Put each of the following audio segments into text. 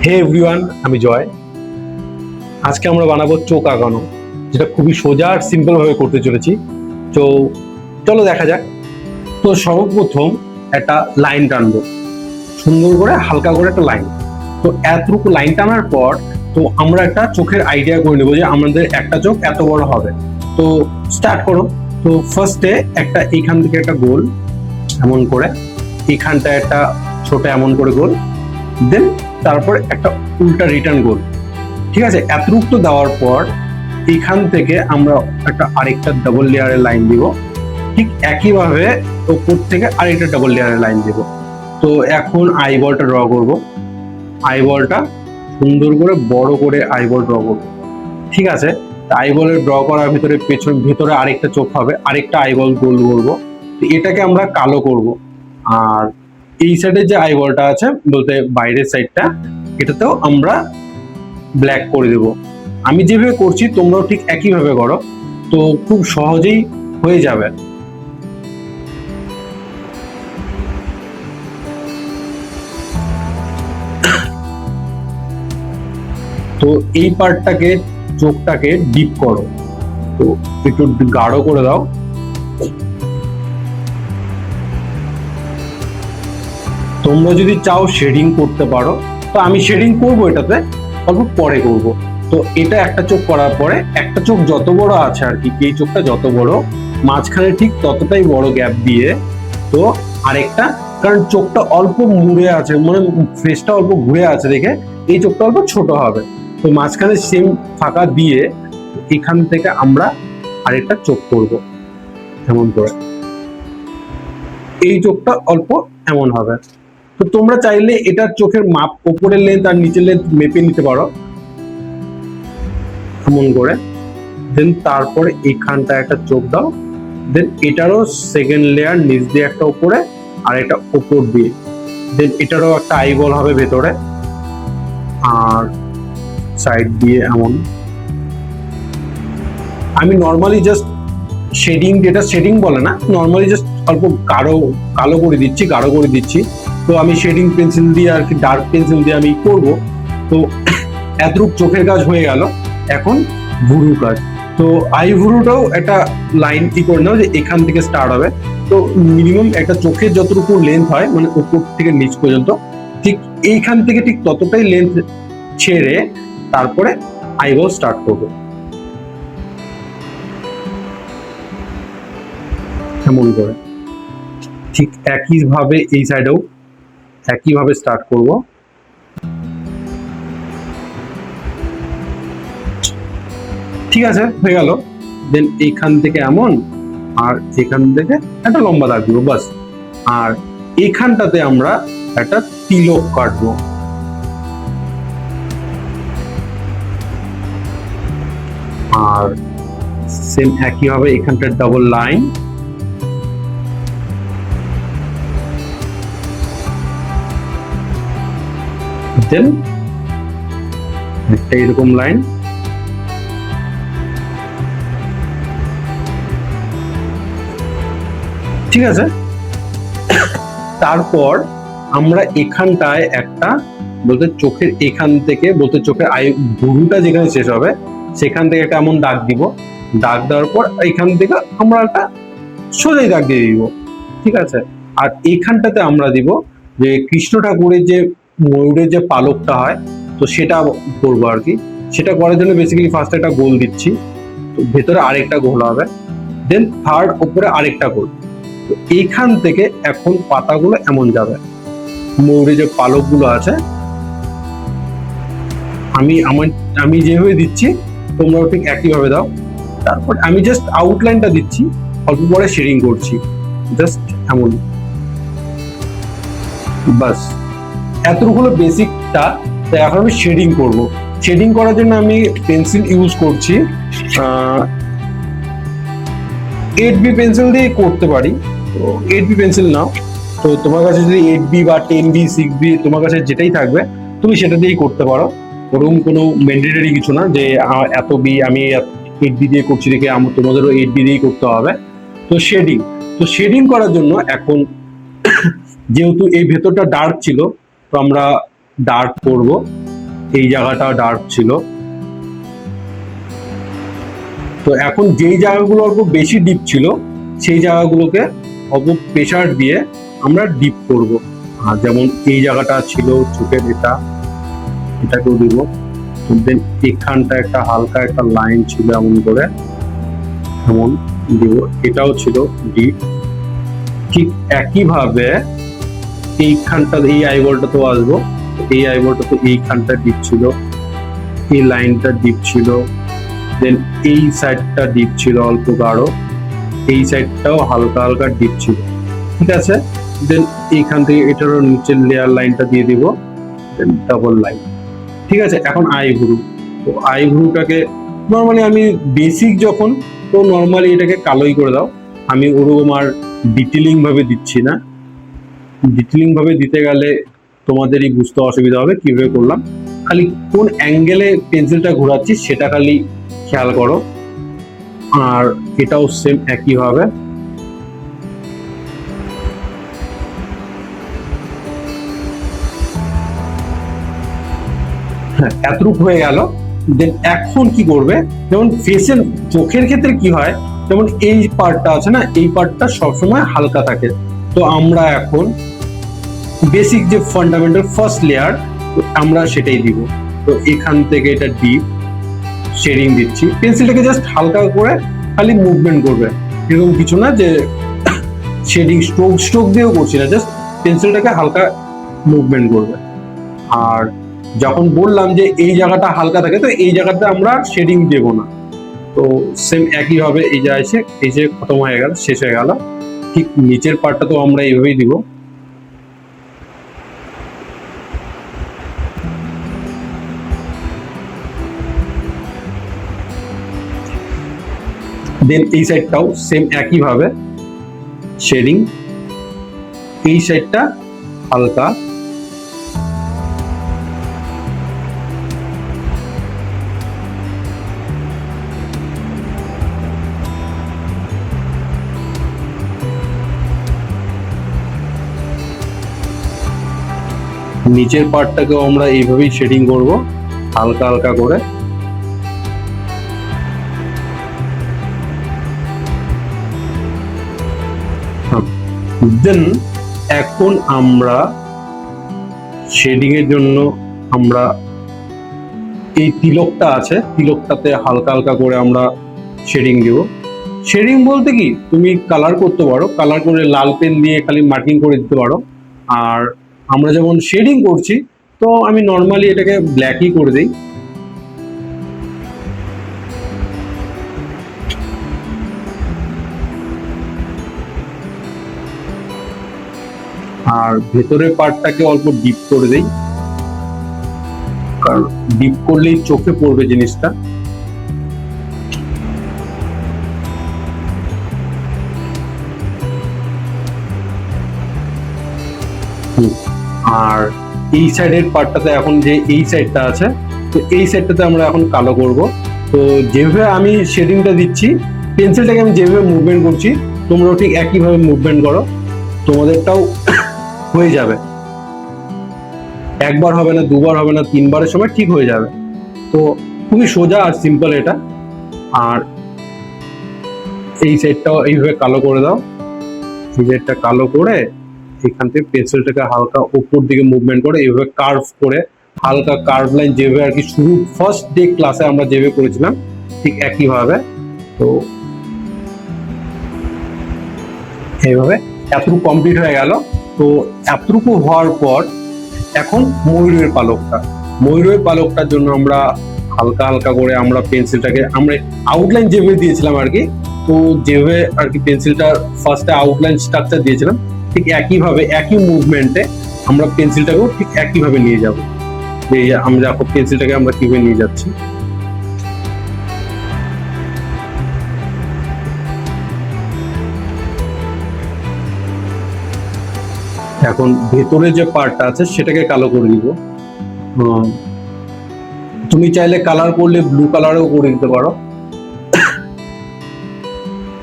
হে everyone, আমি জয়। আজকে আমরা বানাবো চোখ আঁকানো, যেটা খুবই সোজা আর সিম্পল ভাবে করতে চলেছি। তো চলো দেখা যাক। তো সর্বপ্রথম একটা লাইন টানবো, সুন্দর করে হালকা করে একটা লাইন। তো এতটুকু লাইন টানার পর তো আমরা একটা চোখের আইডিয়া করে নেবো যে আমাদের একটা চোখ এত বড় হবে। তো স্টার্ট করো। তো ফার্স্টে একটা এখান থেকে একটা গোল এমন করে, এখানটা একটা ছোট এমন করে গোল, দেন তারপর একটা উল্টা রিটার্ন গোল। ঠিক আছে, এতটুকু দেওয়ার পর এখান থেকে আমরা একটা আরেকটা ডাবল লেয়ারের লাইন দিব। ঠিক একইভাবে উপর থেকে আরেকটা ডাবল লেয়ারের লাইন দিব। তো এখন আইবলটা ড্র করব। আইবলটা সুন্দর করে বড় করে আইবল ড্র করব। ঠিক আছে, আইবলের ড্র করার ভিতরে ভিতরে আরেকটা চোখ হবে, আরেকটা আইবল গোল করবো। তো এটাকে আমরা কালো করব। আর এই সাইডে যে আইবলটা আছে, বলতে বাইরের সাইডটা, এটাতেও আমরা ব্ল্যাক করে দেব। আমি যেভাবে করছি তোমরাও ঠিক একইভাবে করো, তো খুব সহজেই হয়ে যাবে। তো এই পার্টটাকে, চোখটাকে ডিপ করো, তো একটু গাঢ় করে দাও। তোমরা যদি চাও শেডিং করতে পারো, তো আমি শেডিং করব, এটাতে অল্প পরে করব। তো এটা একটা চোখ করার পরে একটা চোখ যত বড় আছে আর কি, এই চোখটা যত বড়, মাঝখানে ঠিক ততটাই বড় গ্যাপ দিয়ে তো আরেকটা, কারণ চোখটা অল্প মুড়ে আছে, মানে ফেসটা অল্প ঘুরে আছে দেখে এই চোখটা অল্প ছোট হবে। তো মাঝখানে সেম ফাঁকা দিয়ে এখান থেকে আমরা আরেকটা চোখ করব এমন করে। এই চোখটা অল্প এমন হবে। তো তোমরা চাইলে এটা চোখের মাপ, উপরের লেন্থ আর নিচের লেন্থ মেপে নিতে পারো এমন করে। দেন তারপরে এখানটা একটা চোখ দাও। দেন এটারও সেকেন্ড লেয়ার নিচ দিয়ে একটা উপরে আর একটা উপর দিয়ে। দেন এটারও একটা আইবল হবে ভেতরে আর সাইড দিয়ে এমন। আমি নর্মালি জাস্ট শেডিং, যেটা শেডিং বলে না, নর্মালি জাস্ট অল্প কালো করে দিচ্ছি, গাঢ় করে দিচ্ছি। তো আমি শেডিং পেন্সিল দিয়ে আর কি, ডার্ক পেন্সিল দিয়ে আমি করব। তো এতটুক চোখের কাজ হয়ে গেল। এখন ভুরু কাজ। তো আই ভুরুটাও একটা লাইন কি করে নাও, যে এখান থেকে স্টার্ট হবে। তো মিনিমাম একটা চোখের যতটুকু লেন্থ হয়, মানে উপর থেকে নিচ পর্যন্ত, ঠিক এইখান থেকে ঠিক ততটাই লেন্থ ছেড়ে তারপরে আইবল স্টার্ট করবো এমন করে। ঠিক একইভাবে এই সাইডেও একইভাবে স্টার্ট করব। ঠিক আছে, হয়ে গেল। দেন এইখান থেকে এমন, আর এখান থেকে একটা লম্বা দাগ দিব বাস। আর এখানটাতে আমরা একটা তিলক কাটবো। আর সেম একইভাবে এখানটা ডাবল লাইন। দেন একটা এরকম লাইন। ঠিক আছে, তারপর আমরা এখানটায় একটা, বলতে চোখের এখান থেকে, বলতে চোখের ভুরুটা যেখানে শেষ হবে সেখান থেকে একটা এমন দাগ দিব। দাগ দেওয়ার পর এখান থেকে আমরা একটা সোজাই দাগ দিয়ে দিব। ঠিক আছে, আর এখানটাতে আমরা দিব যে কৃষ্ণ ঠাকুরের যে ময়ূরের যে পালকটা হয়, তো সেটা করবো আর কি। সেটা করার জন্য বেসিক্যালি ফার্স্ট একটা গোল দিচ্ছি, তো ভেতরে আরেকটা গোল হবে, দেন থার্ড উপরে আরেকটা গোল। তো এইখান থেকে এখন পাতাগুলো এমন যাবে, ময়ূরের যে পালকগুলো আছে, আমি যেভাবে দিচ্ছি তোমরাও ঠিক একইভাবে দাও। তারপর আমি জাস্ট আউটলাইনটা দিচ্ছি, অল্প পরে শেডিং করছি জাস্ট এমন। বাস এতটুকু হলো বেসিকটা। তো এখন আমি শেডিং করব। শেডিং করার জন্য আমি পেন্সিল ইউজ করছি, 8B পেন্সিল দিয়ে করতে পারি। তো 8B পেন্সিল নাও। তো তোমার কাছে যদি 8B বা 10B 6B তোমার কাছে যেটাই থাকবে তুমি সেটা দিয়েই করতে পারো। ওরকম কোনো ম্যান্ডেটরি কিছু না যে এত বি আমি 8B দিয়ে করছি দেখে তোমাদেরও 8B দিয়েই করতে হবে। তো শেডিং করার জন্য এখন যেহেতু এই ভেতরটা ডার্ক ছিল, তো আমরা ডার্ক করব। এই জায়গাটা ডার্ক ছিল। তো এখন যেই জায়গাগুলো অল্প বেশি ডিপ ছিল সেই জায়গাগুলোকে অল্প প্রেসার দিয়ে আমরা ডিপ করব। আর যেমন এই জায়গাটা ছিল চোখের, এটাকেও দিব। দেন এখানটা একটা হালকা একটা লাইন ছিল এমন করে, এমন দিব, এটাও ছিল ডিপ। ঠিক একইভাবে এইখানটা, এই আইবলটা তো আসবো, এই আইবলটা তো এইখানটা ডিপ ছিল, এই লাইনটা ডিপ ছিল, দেন এই সাইডটা ডিপ ছিল অল্প গাঢ়, এই সাইডটাও হালকা হালকা ডিপ ছিল। ঠিক আছে, দেন এইখান থেকে এটারও নিচের লেয়ার লাইনটা দিয়ে দিব, দেন ডাবল লাইন। ঠিক আছে, এখন আইব্রু। তো আইব্রুটাকে নর্মালি আমি বেসিক যখন, তো নর্মালি এটাকে কালোই করে দাও। আমি ওরকম আর ডিটেলিং ভাবে দিচ্ছি না। ডিটেলিং ভাবে দিতে গেলে তোমাদেরই বুঝতে অসুবিধা হবে কিভাবে করলাম। খালি কোন অ্যাঙ্গেলে পেন্সিলটা ঘোরাচ্ছি সেটা খালি খেয়াল করো। আর এটাও সেম একইভাবে। হ্যাঁ, এতটুকু হয়ে গেল। দেন এখন কি করবে, যেমন ফেসের, চোখের ক্ষেত্রে কি হয়, যেমন এই পার্টটা আছে না, এই পার্টটা সবসময় হালকা থাকে। তো আমরা এখন বেসিক যে ফান্ডামেন্টাল ফার্স্ট লেয়ার আমরা সেটাই দিব। তো এখান থেকে এটা ডিপ শেডিং দিচ্ছি, পেন্সিলটাকে জাস্ট হালকা করে খালি মুভমেন্ট করবে, এরকম কিছু না যে শেডিং স্ট্রোক দিয়েও করছি না, জাস্ট পেন্সিলটাকে হালকা মুভমেন্ট করবে। আর যখন বললাম যে এই জায়গাটা হালকা থাকে, তো এই জায়গাতে আমরা শেডিং দেবো না। তো সেম একইভাবে এই যে এসে এই যে খতম হয়ে গেল, শেষ হয়ে গেল। ঠিক নিচের পার্টটা তো আমরা এইভাবেই দিব। দেন এই সাইডটাও সেম একইভাবে শেডিং, এই সাইডটা হালকা, নিচের পার্টটাকেও আমরা এইভাবেই শেডিং করব হালকা হালকা করে। দেন এখন আমরা শেডিং এর জন্য আমরা এই তিলকটা আছে, তিলকটাতে হালকা হালকা করে আমরা শেডিং দিব। শেডিং বলতে কি, তুমি কালার করতে পারো, কালার করে লাল পেন দিয়ে খালি মার্কিং করে দিতে পারো। আর আমরা যেমন শেডিং করছি, তো আমি নর্মালি এটাকে ব্ল্যাকই করে দিই। আর ভেতরের পার্টটাকে অল্প ডিপ করে দেই, কারণ ডিপ করলেই চোখে পড়বে জিনিসটা। আর এই সাইডের পার্টটাতে এখন যে এই সাইডটা আছে, তো এই সাইডটাতে আমরা এখন কালো করব। তো যেভাবে আমি শেডিংটা দিচ্ছি, পেন্সিলটাকে আমি যেভাবে মুভমেন্ট করছি, তোমরাও ঠিক একইভাবে মুভমেন্ট করো, তোমাদেরটাও হয়ে যাবে। একবার হবে না, দুবার হবে না, তিনবারের সময় ঠিক হয়ে যাবে। তো খুবই সোজা আর সিম্পল এটা। আর এই সাইডটাও এইভাবে কালো করে দাও। এই সাইডটা কালো করে এখান থেকে পেন্সিলটাকে হালকা উপর দিকে মুভমেন্ট করে এইভাবে কার্ভ করে, হালকা কার্ভ লাইন যেভাবে আর কি শুরু ফার্স্ট ডে ক্লাসে আমরা যেভাবে করেছিলাম ঠিক একইভাবে। তো এইভাবে এতটুকু কমপ্লিট হয়ে গেল। তো এতটুকু হওয়ার পর এখন ময়ূরের পালকটা, ময়ূরের পালকটার জন্য আমরা হালকা হালকা করে আমরা পেন্সিলটাকে, আমরা আউটলাইন যেভাবে দিয়েছিলাম আর কি, তো যেভাবে আর কি পেন্সিলটা ফার্স্টে আউটলাইন স্ট্রাকচার দিয়েছিলাম, ঠিক একইভাবে একই মুভমেন্টে আমরা পেন্সিলটাকেও ঠিক একইভাবে নিয়ে যাব। যে আমরা পেন্সিলটাকে আমরা কিভাবে নিয়ে যাচ্ছি, এখন ভেতরে যে পার্টটা আছে সেটাকে কালো করে দিব। তুমি চাইলে কালার করলে ব্লু কালারও করে দিতে পারো।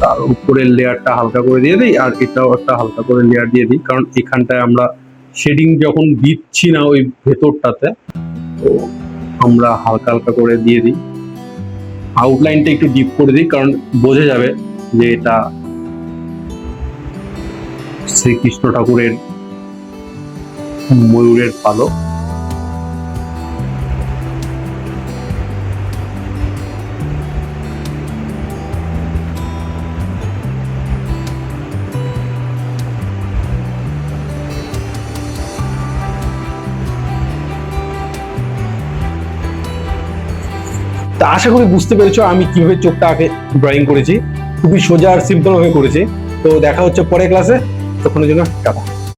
তার উপরের লেয়ারটা হালকা করে দিয়ে দিই, আর এটাও একটা হালকা করে লেয়ার দিয়ে দিই, কারণ এখানটায় আমরা শেডিং যখন দিচ্ছি না ওই ভেতরটাতে, তো আমরা হালকা হালকা করে দিয়ে দিই। আউটলাইনটা একটু ডিপ করে দিই, কারণ বোঝা যাবে যে এটা শ্রীকৃষ্ণ ঠাকুরের ময়ূরের পালক। তা আশা করি বুঝতে পেরেছো আমি কিভাবে চোখটা আঁকে ড্রয়িং করেছি। খুবই সোজা আর সিম্পল ভাবে করেছি। তো দেখা হচ্ছে পরের ক্লাসে, তখনের জন্য টাটা।